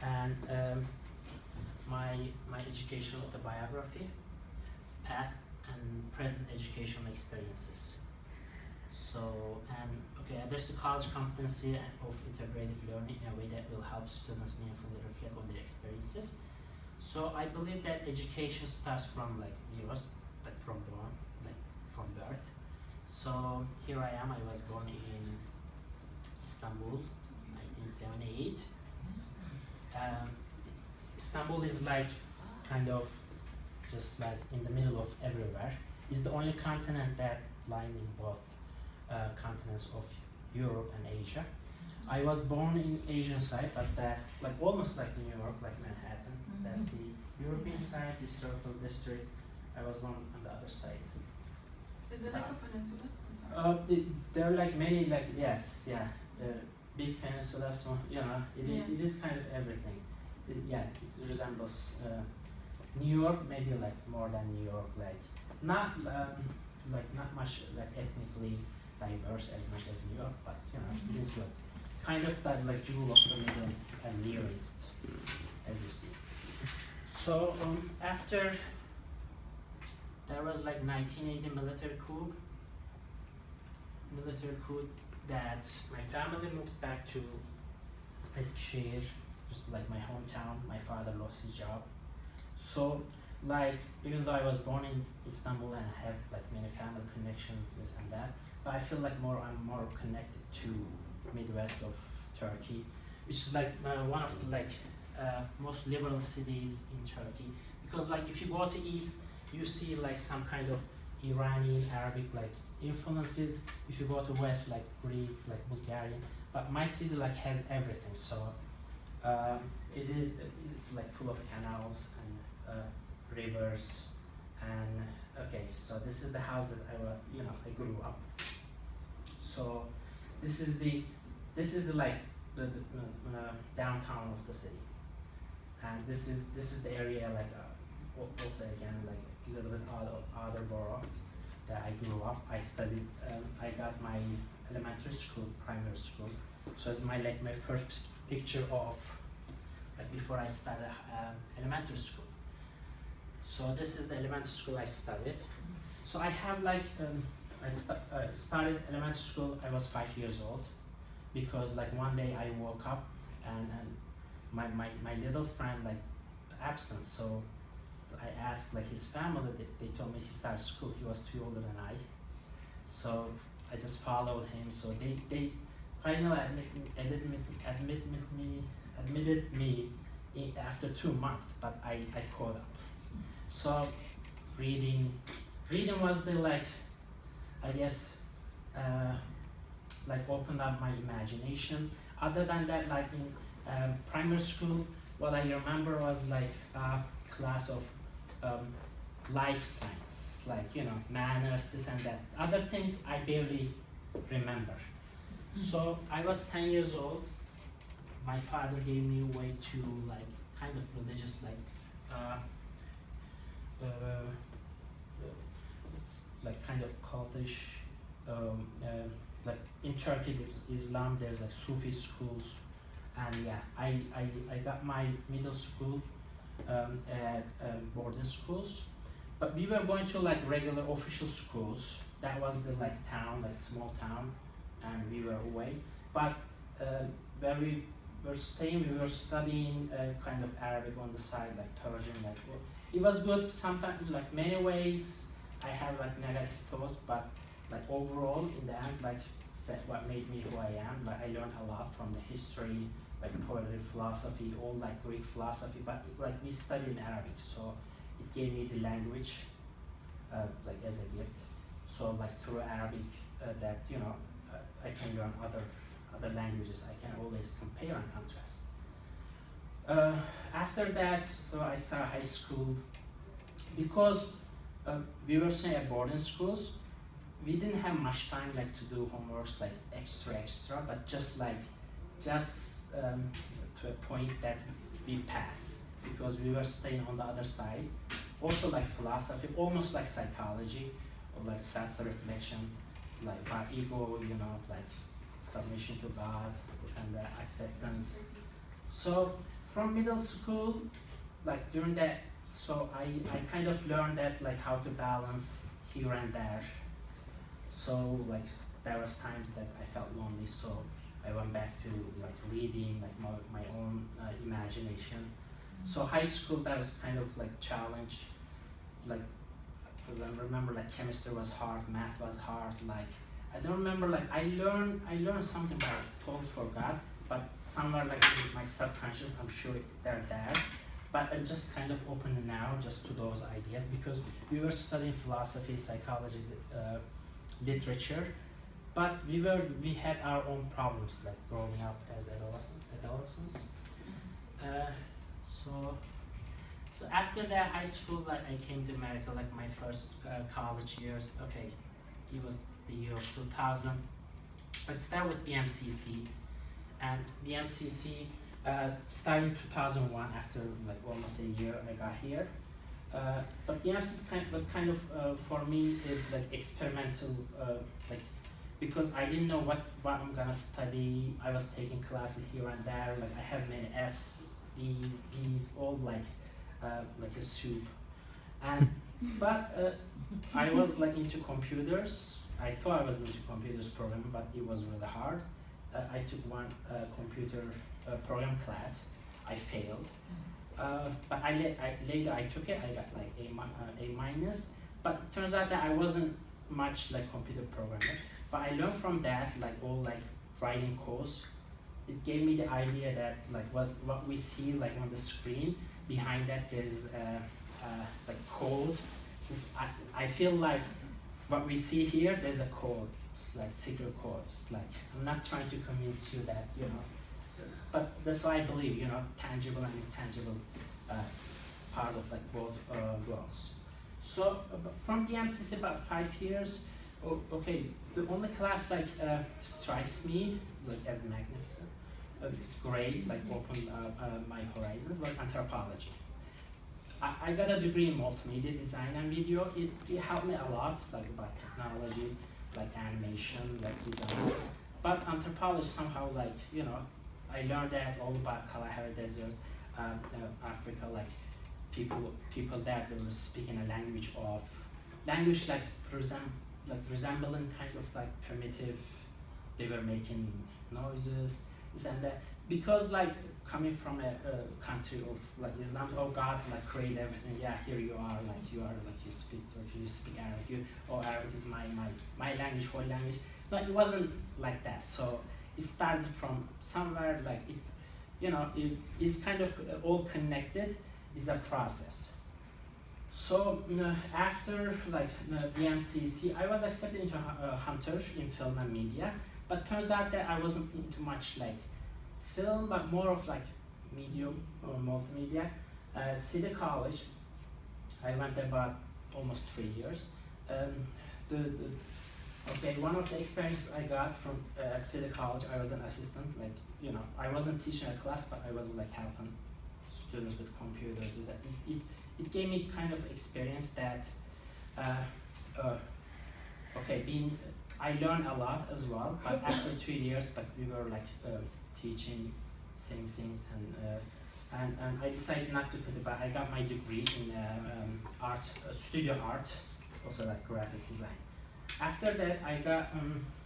and my educational autobiography, past and present educational experiences. So, and okay, address the college competency of integrative learning in a way that will help students meaningfully reflect on their experiences. So I believe that education starts from like zeros, like from born, like from birth. So here I am, I was born in Istanbul, 1978. Istanbul is like kind of just like in the middle of everywhere. It's the only continent that lies in both continents of Europe and Asia. I was born in Asian side, but that's like almost like New York, like Manhattan. That's the European side, the historical district. I was born on the other side. Is it like a peninsula? There are like many, like yes, yeah, the big peninsula, so you know, it is kind of everything. It resembles New York, maybe like more than New York, like not not much like ethnically diverse as much as New York, but you know, it is good. Kind of that like jewel of the middle and Near East, as you see. So after there was like 1980 military coup that my family moved back to Eskişehir, just like my hometown. My father lost his job. So like even though I was born in Istanbul and I have like many family connections, this and that, but I feel like I'm more connected to Midwest of Turkey, which is like one of the like most liberal cities in Turkey. Because like if you go to east, you see like some kind of Iranian, Arabic like influences. If you go to west, like Greek, like Bulgarian. But my city like has everything. So it is like full of canals and rivers. And okay, so this is the house that I grew up. So this is the like the downtown of the city, and this is the area like also again like a little bit other borough that I grew up. I studied. I got my elementary school, primary school. So it's my first picture of like before I started elementary school. So this is the elementary school I studied. So I have like I started elementary school. I was 5 years old because like one day I woke up and my little friend like absent. So I asked like his family. They told me he started school. He was 2 older than I. So I just followed him. So they finally admitted me after 2 months, but I caught up. So reading was the like, I guess, like opened up my imagination. Other than that, like in primary school, what I remember was like a class of life science, like manners, this and that. Other things I barely remember. So I was 10 years old. My father gave me away to like kind of religious like kind of cultish, like in Turkey there's Islam, there's like Sufi schools, and yeah, I got my middle school at boarding schools, but we were going to like regular official schools. That was the like town, like small town, and we were away. But when we were staying, we were studying kind of Arabic on the side, like Persian, like it was good. Sometimes, like many ways, I have like negative thoughts, but like overall, in the end, like that what made me who I am. Like I learned a lot from the history, like poetry, philosophy, all like Greek philosophy. But like we studied in Arabic, so it gave me the language, like as a gift. So like through Arabic, that I can learn other languages. I can always compare and contrast. After that, so I started high school. Because we were staying at boarding schools, we didn't have much time like to do homeworks like extra, but just to a point that we pass, because we were staying on the other side. Also like philosophy, almost like psychology, or like self-reflection, like our ego, like submission to God, this and that, acceptance. So from middle school, like during that, so I kind of learned that like how to balance here and there. So like there was times that I felt lonely, so I went back to like reading, like my own imagination. So high school, that was kind of like challenge, like because I remember like chemistry was hard, math was hard. Like I don't remember, like I learned something, but I totally forgot. But somewhere like in my subconscious, I'm sure they're there. But I just kind of open now just to those ideas, because we were studying philosophy, psychology, literature, but we had our own problems like growing up as adolescents. So after that high school, like I came to America, like my first college years. Okay, it was the year of 2000. I started with BMCC, and BMCC started in 2001. After like almost a year, I got here. But BMCC was kind of for me like experimental, like because I didn't know what I'm gonna study. I was taking classes here and there. Like I have many F's, E's, B's, all like a soup. And but I was like into computers. I thought I was into computers programming, but it was really hard. I took one computer program class. I failed. But later I took it. I got like a minus. But it turns out that I wasn't much like computer programmer. But I learned from that, like all like writing codes. It gave me the idea that like what we see like on the screen, behind that there's like code. I feel like what we see here, there's a code. It's like secret code. It's like I'm not trying to convince you that but that's why I believe tangible and intangible part of like both worlds. So from BMCC about 5 years. Okay, the only class like strikes me like as magnificent, great, like opened my horizons, was anthropology. I got a degree in multimedia design and video. It helped me a lot, like about technology, like animation, like design. But anthropology somehow like I learned that all about Kalahari Desert, Africa, like people there, they were speaking a language like resembling kind of like primitive. They were making noises, this and that. Because like coming from a country of like Islam, oh God, like create everything. Yeah, here you are, like you speak Turkish, you speak Arabic. Arabic is my language, whole language. No, it wasn't like that. So it started from somewhere, like it's kind of all connected. It's a process. So after like BMCC, I was accepted into Hunter in film and media, but turns out that I wasn't into much like film, but more of like medium or multimedia. City College, I went there about almost 3 years. One of the experiences I got from City College, I was an assistant. Like I wasn't teaching a class, but I was like helping students with computers. Is that it gave me kind of experience that I learned a lot as well. But after 2 years, but we were like teaching same things, and I decided not to put it. But I got my degree in art, studio art, also like graphic design. After that,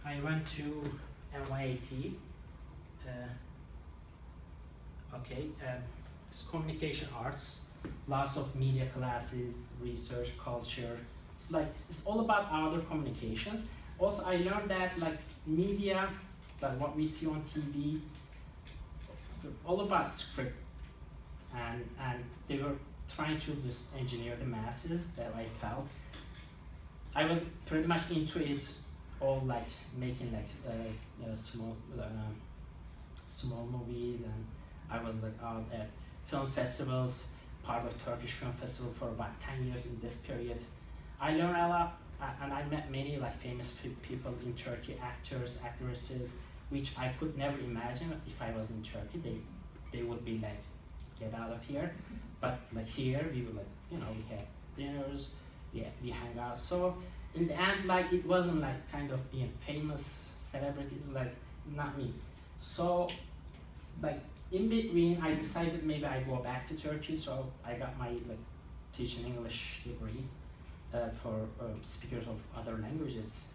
I went to NYAT. It's communication arts, lots of media classes, research, culture. It's all about outdoor communications. Also, I learned that like media, like what we see on TV, all about script, and they were trying to just engineer the masses. That I felt. I was pretty much into it, all like making like small movies, and I was like out at film festivals, part of Turkish Film Festival for about 10 years in this period. I learned a lot, and I met many like famous people in Turkey, actors, actresses, which I could never imagine if I was in Turkey. They would be like, get out of here. But like here, we were like, we had dinners, we hang out. So in the end, like it wasn't like kind of being famous celebrities, like it's not me. So like in between, I decided maybe I go back to Turkey, so I got my like teaching English degree for speakers of other languages.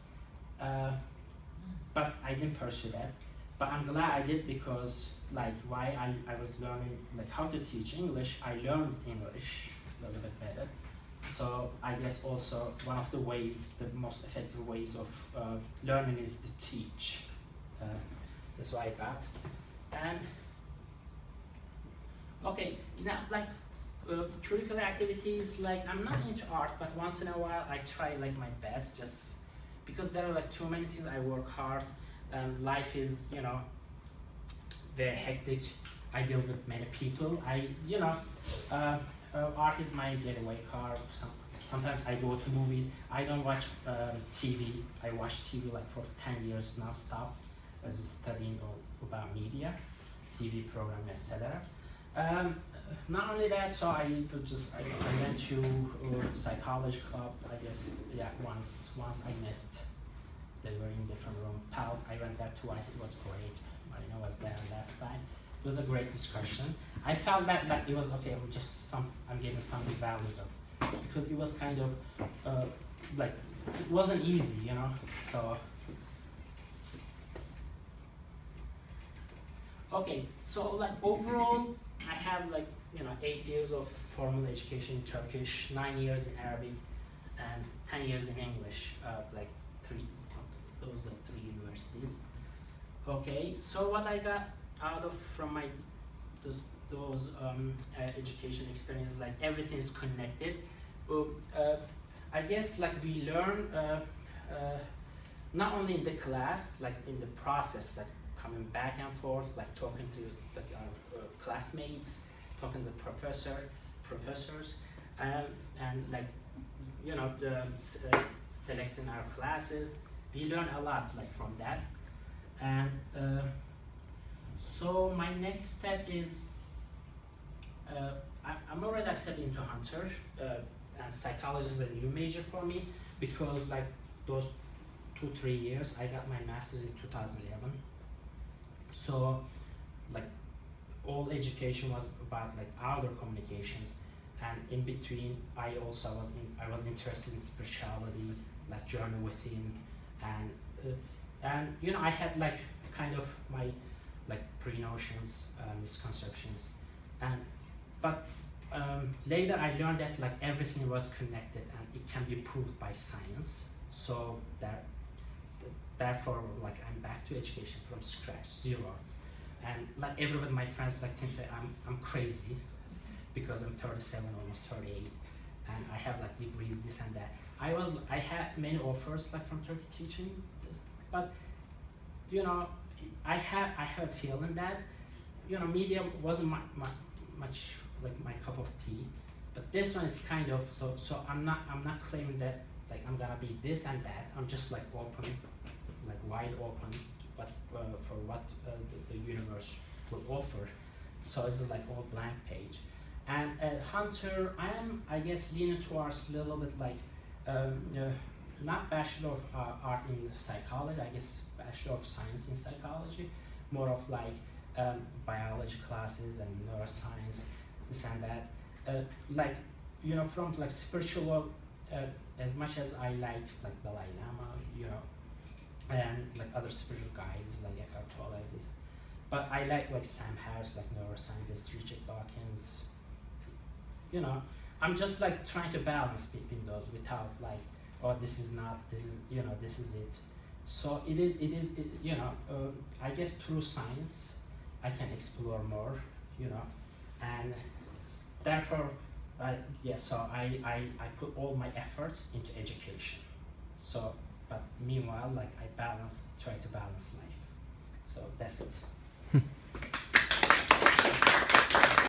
But I didn't pursue that. But I'm glad I did, because like why I was learning like how to teach English, I learned English a little bit better. So I guess also one of the ways, the most effective ways of learning is to teach. That's what I got. And okay, now like curricular activities, like I'm not into art, but once in a while I try like my best, just because there are like too many things. I work hard, life is, you know, very hectic. I deal with many people. Art is my getaway car. Sometimes I go to movies. I don't watch TV. I watch TV like for 10 years non-stop. I was studying about media, TV program, etc. Not only that, so I went to psychology club. I guess once I missed. They were in different room. PAL, I went there twice. It was great. Marina was there last time. It was a great discussion. I felt that like it was okay. I'm getting something valuable, because it was kind of like it wasn't easy, you know. So okay, so like overall, I have like 8 years of formal education in Turkish, 9 years in Arabic, and 10 years in English. Those like 3 universities. Okay, so what I got out of from my those education experiences, like everything is connected. I guess like we learn not only in the class, like in the process, like coming back and forth, like talking to like our classmates, talking to professors, and like selecting our classes. We learn a lot like from that. And so my next step is I'm already accepted into Hunter, and psychology is a new major for me, because like those 2-3 years I got my master's in 2011. So like all education was about like outdoor communications, and in between I was interested in spirituality, like journey within, and I had like kind of my like pre-notions, misconceptions, but later I learned that like everything was connected and it can be proved by science. So therefore like I'm back to education from scratch, zero. And like everybody, my friends like can say I'm crazy, because I'm 37, almost 38, and I have like degrees, this and that. I had many offers like from Turkey teaching this, but I have a feeling that media wasn't much like my cup of tea, but this one is kind of so I'm not claiming that like I'm gonna be this and that. I'm just like open, like wide open, but for what the universe will offer. So it's like all blank page. And Hunter, I guess leaning towards a little bit like not Bachelor of Art in Psychology, I guess Bachelor of Science in Psychology, more of like biology classes and neuroscience, this and that. Like from like spiritual, as much as I like Dalai Lama, and like other spiritual guides like Eckhart Tolle, like this, but I like Sam Harris, like neuroscientist, Richard Dawkins. I'm just like trying to balance between those without like, oh, this is this is it. So it is I guess through science I can explore more, and therefore so I put all my effort into education. So but meanwhile like I try to balance life. So that's it.